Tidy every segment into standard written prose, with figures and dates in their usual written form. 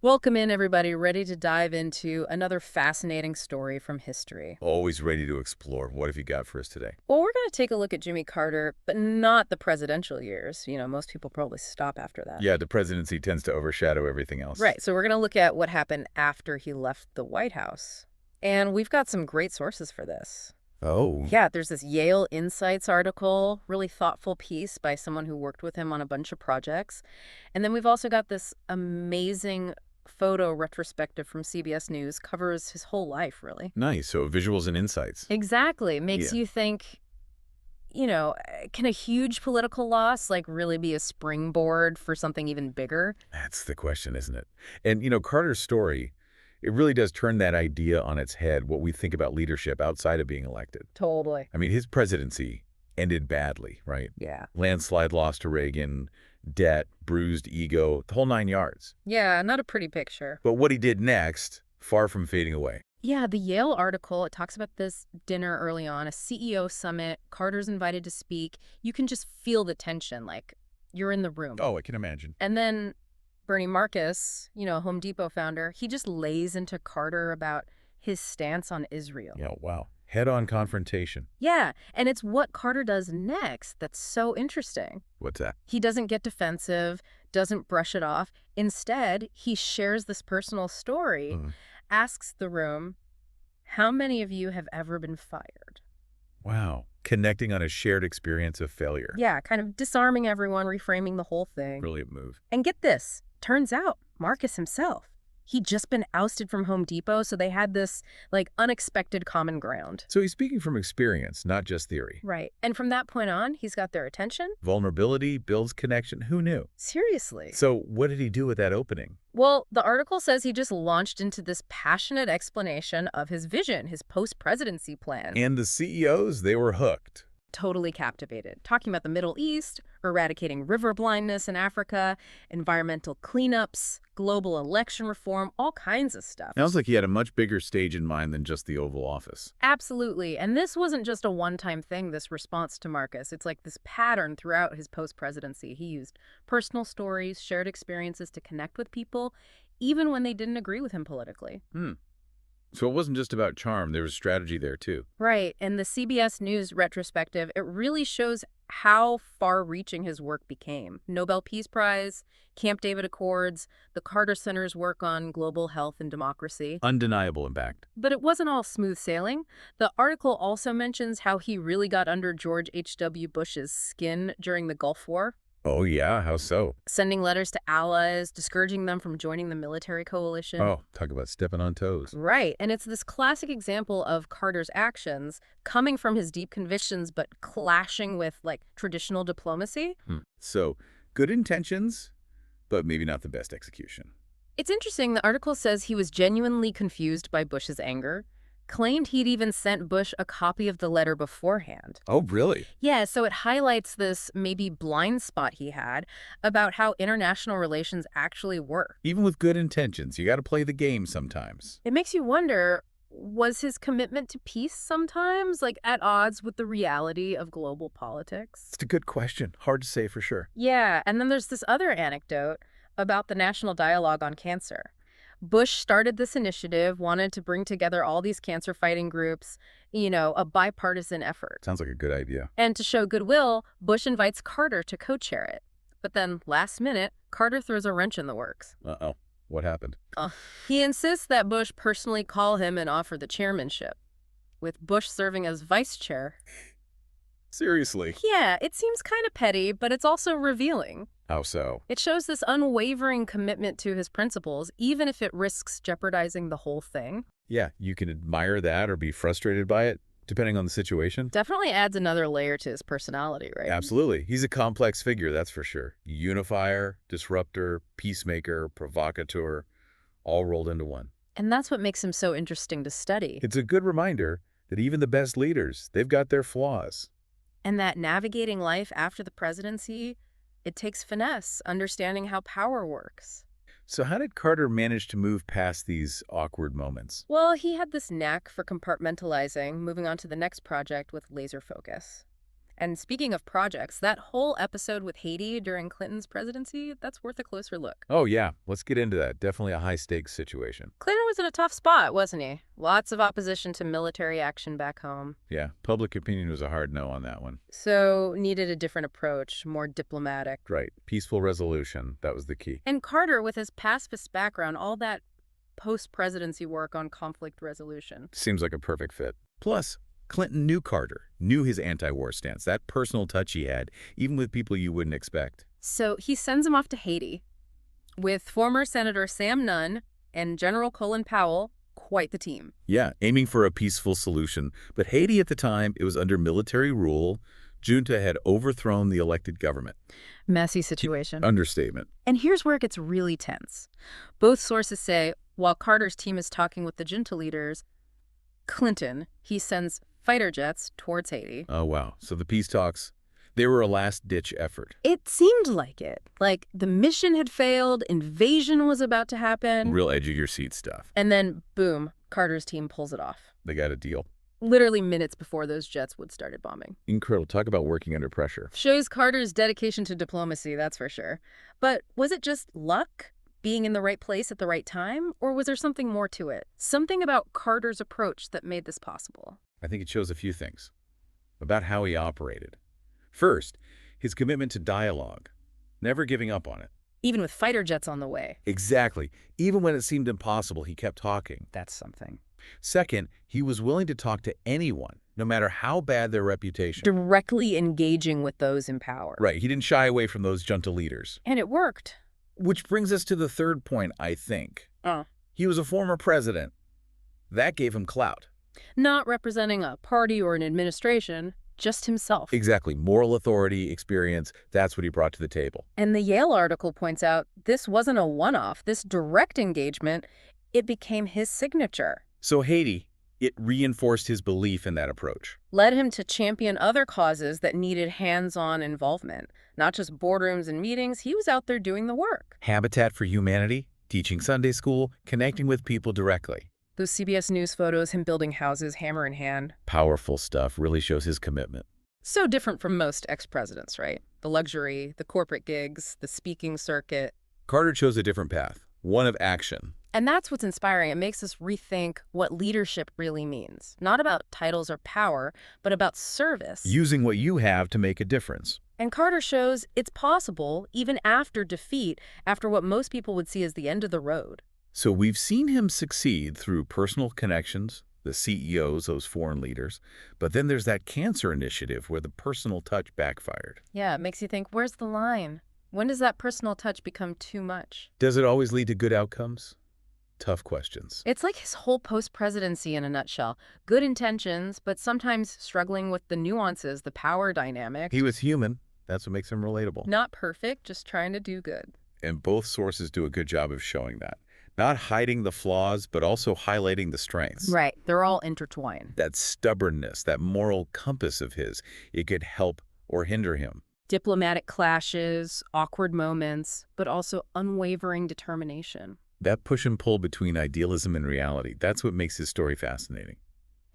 Welcome in, everybody. Ready to dive into another fascinating story from history. Always ready to explore. What have you got for us today? Well, we're going to take a look at Jimmy Carter, but not the presidential years. Most people probably stop after that. Yeah, the presidency tends to overshadow everything else. Right. So we're going to look at what happened after he left the White House. And we've got some great sources for this. Oh, Yeah, there's this Yale Insights article, really thoughtful piece by someone who worked with him on a bunch of projects. And then we've also got this amazing photo retrospective from CBS News, covers his whole life, really. nice. So visuals and insights. Exactly. Makes Yeah, you think, can a huge political loss really be a springboard for something even bigger? that's the question, isn't it? And, Carter's story, it really does turn that idea on its head, what we think about leadership outside of being elected. Totally. I mean, his presidency ended badly, right? Yeah. Landslide loss to Reagan, debt, bruised ego, the whole 9 yards. Yeah, not a pretty picture. But what he did next, far from fading away. Yeah, the Yale article, it talks about this dinner early on, a CEO summit. Carter's invited to speak. You can just feel the tension, like you're in the room. Oh, I can imagine. And then Bernie Marcus, Home Depot founder, he just lays into Carter about his stance on Israel. Yeah, wow. Head-on confrontation. Yeah, and it's what Carter does next that's so interesting. What's that? He doesn't get defensive, doesn't brush it off. Instead, he shares this personal story, asks the room, how many of you have ever been fired? Wow. Connecting on a shared experience of failure. Yeah, kind of disarming everyone, reframing the whole thing. Brilliant move. And get this, turns out Marcus himself, he'd just been ousted from Home Depot, so they had this unexpected common ground. So he's speaking from experience, not just theory. Right. And from that point on, he's got their attention. Vulnerability builds connection. Who knew? Seriously. So what did he do with that opening? Well, the article says he just launched into this passionate explanation of his vision, his post-presidency plan. And the CEOs, they were hooked. Totally captivated. Talking about the Middle East, eradicating river blindness in Africa, environmental cleanups, global election reform, all kinds of stuff. Sounds like he had a much bigger stage in mind than just the Oval Office. Absolutely. And this wasn't just a one-time thing, this response to Marcus. It's like this pattern throughout his post-presidency. He used personal stories, shared experiences to connect with people, even when they didn't agree with him politically. So it wasn't just about charm. There was strategy there, too. Right. And the CBS News retrospective, it really shows how far-reaching his work became. Nobel Peace Prize, Camp David Accords, the Carter Center's work on global health and democracy. Undeniable impact. But it wasn't all smooth sailing. The article also mentions how he really got under George H.W. Bush's skin during the Gulf War, Oh, yeah? How so? sending letters to allies, discouraging them from joining the military coalition. Oh, talk about stepping on toes. Right. And it's this classic example of Carter's actions coming from his deep convictions, but clashing with traditional diplomacy. So good intentions, but maybe not the best execution. It's interesting. The article says he was genuinely confused by Bush's anger, claimed he'd even sent Bush a copy of the letter beforehand. Oh, really? Yeah, so it highlights this maybe blind spot he had about how international relations actually work. Even with good intentions, you got to play the game sometimes. It makes you wonder, was his commitment to peace sometimes at odds with the reality of global politics? It's a good question. Hard to say for sure. Yeah, and then there's this other anecdote about the National Dialogue on Cancer. Bush started this initiative, wanted to bring together all these cancer fighting groups, a bipartisan effort. Sounds like a good idea. And to show goodwill, Bush invites Carter to co-chair it. But then, last minute, Carter throws a wrench in the works. Uh-oh. What happened? He insists that Bush personally call him and offer the chairmanship, with Bush serving as vice chair. Seriously? Yeah, it seems kind of petty, but it's also revealing. How so? It shows this unwavering commitment to his principles, even if it risks jeopardizing the whole thing. Yeah, you can admire that or be frustrated by it, depending on the situation. Definitely adds another layer to his personality, right? Absolutely. He's a complex figure, that's for sure. Unifier, disruptor, peacemaker, provocateur, all rolled into one. And that's what makes him so interesting to study. It's a good reminder that even the best leaders, they've got their flaws. And that navigating life after the presidency, it takes finesse, understanding how power works. So how did Carter manage to move past these awkward moments? Well, he had this knack for compartmentalizing, moving on to the next project with laser focus. And speaking of projects, that whole episode with Haiti during Clinton's presidency, that's worth a closer look. Oh, yeah. Let's get into that. Definitely a high-stakes situation. Clinton was in a tough spot, wasn't he? Lots of opposition to military action back home. Yeah, public opinion was a hard no on that one. So needed a different approach, more diplomatic. Right. Peaceful resolution. That was the key. And Carter, with his pacifist background, all that post-presidency work on conflict resolution. Seems like a perfect fit. Plus, Clinton knew Carter, knew his anti-war stance, that personal touch he had, even with people you wouldn't expect. So he sends him off to Haiti with former Senator Sam Nunn and General Colin Powell, quite the team. Yeah, aiming for a peaceful solution. But Haiti at the time, it was under military rule. Junta had overthrown the elected government. Messy situation. Understatement. And here's where it gets really tense. Both sources say, while Carter's team is talking with the junta leaders, Clinton, he sends fighter jets towards Haiti. Oh, wow. So the peace talks, they were a last-ditch effort. It seemed like it. Like the mission had failed, invasion was about to happen. Real edge-of-your-seat stuff. And then, boom, Carter's team pulls it off. They got a deal. Literally minutes before those jets would started bombing. Incredible. Talk about working under pressure. Shows Carter's dedication to diplomacy, that's for sure. But was it just luck? Being in the right place at the right time? Or was there something more to it? Something about Carter's approach that made this possible? I think it shows a few things about how he operated. First, his commitment to dialogue, never giving up on it. Even with fighter jets on the way. Exactly. Even when it seemed impossible, he kept talking. That's something. Second, he was willing to talk to anyone, no matter how bad their reputation. Directly engaging with those in power. Right. He didn't shy away from those junta leaders. And it worked. Which brings us to the third point, I think. He was a former president. That gave him clout. Not representing a party or an administration, just himself. Exactly. Moral authority, experience, that's what he brought to the table. And the Yale article points out this wasn't a one-off. This direct engagement, it became his signature. So Haiti, it reinforced his belief in that approach. Led him to champion other causes that needed hands-on involvement. Not just boardrooms and meetings, he was out there doing the work. Habitat for Humanity, teaching Sunday school, connecting with people directly. Those CBS News photos, him building houses, hammer in hand. Powerful stuff, really shows his commitment. So different from most ex-presidents, right? The luxury, the corporate gigs, the speaking circuit. Carter chose a different path, one of action. And that's what's inspiring. It makes us rethink what leadership really means. Not about titles or power, but about service. Using what you have to make a difference. And Carter shows it's possible even after defeat, after what most people would see as the end of the road. So we've seen him succeed through personal connections, the CEOs, those foreign leaders. But then there's that cancer initiative where the personal touch backfired. Yeah, it makes you think, where's the line? When does that personal touch become too much? Does it always lead to good outcomes? Tough questions. It's like his whole post-presidency in a nutshell. Good intentions, but sometimes struggling with the nuances, the power dynamic. He was human. That's what makes him relatable. Not perfect, just trying to do good. And both sources do a good job of showing that. Not hiding the flaws, but also highlighting the strengths. Right. They're all intertwined. That stubbornness, that moral compass of his, it could help or hinder him. Diplomatic clashes, awkward moments, but also unwavering determination. That push and pull between idealism and reality, that's what makes his story fascinating.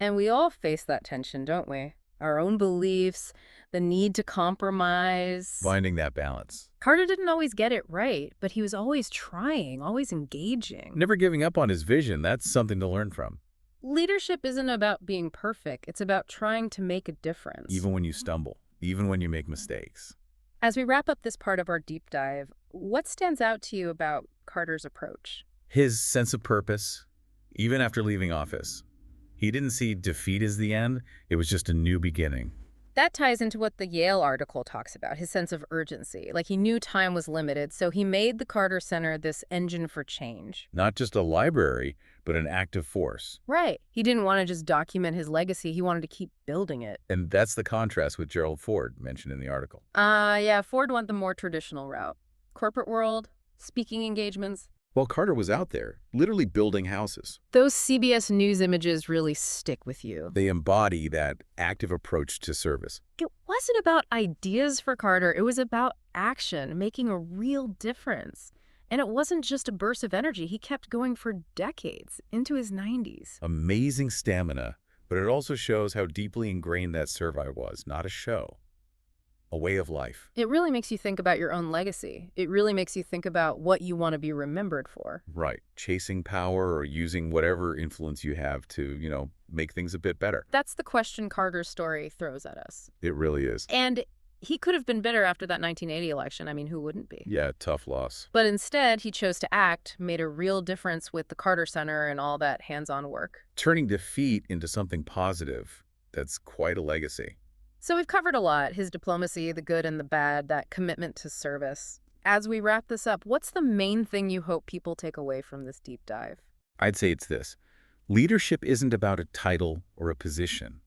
And we all face that tension, don't we? Our own beliefs, the need to compromise. Finding that balance. Carter didn't always get it right, but he was always trying, always engaging. Never giving up on his vision, that's something to learn from. Leadership isn't about being perfect. It's about trying to make a difference. Even when you stumble, even when you make mistakes. As we wrap up this part of our deep dive, what stands out to you about Carter's approach? His sense of purpose, even after leaving office. He didn't see defeat as the end, it was just a new beginning. That ties into what the Yale article talks about, his sense of urgency. Like he knew time was limited, so he made the Carter Center this engine for change. Not just a library, but an active force. Right. He didn't want to just document his legacy, he wanted to keep building it. And that's the contrast with Gerald Ford, mentioned in the article. Yeah, Ford went the more traditional route. Corporate world, speaking engagements. While Carter was out there, literally building houses. Those CBS News images really stick with you. They embody that active approach to service. It wasn't about ideas for Carter, it was about action, making a real difference. And it wasn't just a burst of energy, he kept going for decades, into his 90s. Amazing stamina, but it also shows how deeply ingrained that service was, not a show. a way of life. It really makes you think about your own legacy. It really makes you think about what you want to be remembered for. Right. Chasing power or using whatever influence you have to, make things a bit better. That's the question Carter's story throws at us. It really is. And he could have been bitter after that 1980 election. I mean, who wouldn't be? Yeah, tough loss. But instead, he chose to act, made a real difference with the Carter Center and all that hands-on work. Turning defeat into something positive, that's quite a legacy. So we've covered a lot: his diplomacy, the good and the bad, that commitment to service. As we wrap this up, what's the main thing you hope people take away from this deep dive? I'd say it's this. Leadership isn't about a title or a position.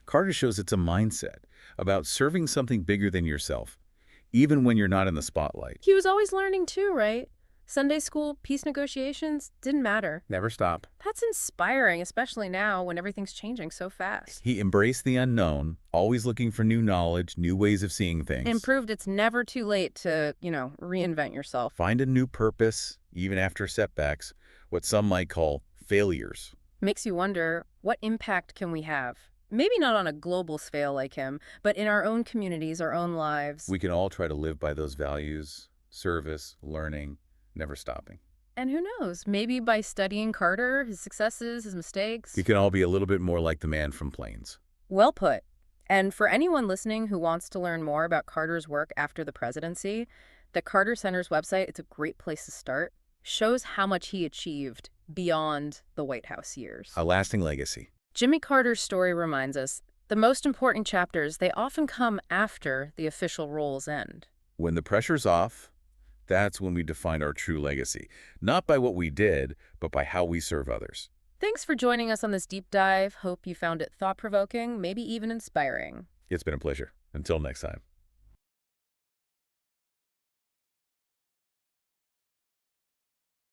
Carter shows it's a mindset, about serving something bigger than yourself, even when you're not in the spotlight. He was always learning too, right? Sunday school, peace negotiations, didn't matter. Never stop. That's inspiring, especially now when everything's changing so fast. He embraced the unknown, always looking for new knowledge, new ways of seeing things. And proved it's never too late to, reinvent yourself. Find a new purpose, even after setbacks, what some might call failures. Makes you wonder, what impact can we have? Maybe not on a global scale like him, but in our own communities, our own lives. We can all try to live by those values: service, learning, never stopping. And who knows, maybe by studying Carter, his successes, his mistakes. We can all be a little bit more like the man from Plains. Well put. And for anyone listening who wants to learn more about Carter's work after the presidency, the Carter Center's website, it's a great place to start. Shows how much he achieved beyond the White House years. A lasting legacy. Jimmy Carter's story reminds us the most important chapters, they often come after the official roles end. When the pressure's off, that's when we define our true legacy. Not by what we did, but by how we serve others. Thanks for joining us on this deep dive. Hope you found it thought-provoking, maybe even inspiring. It's been a pleasure. Until next time.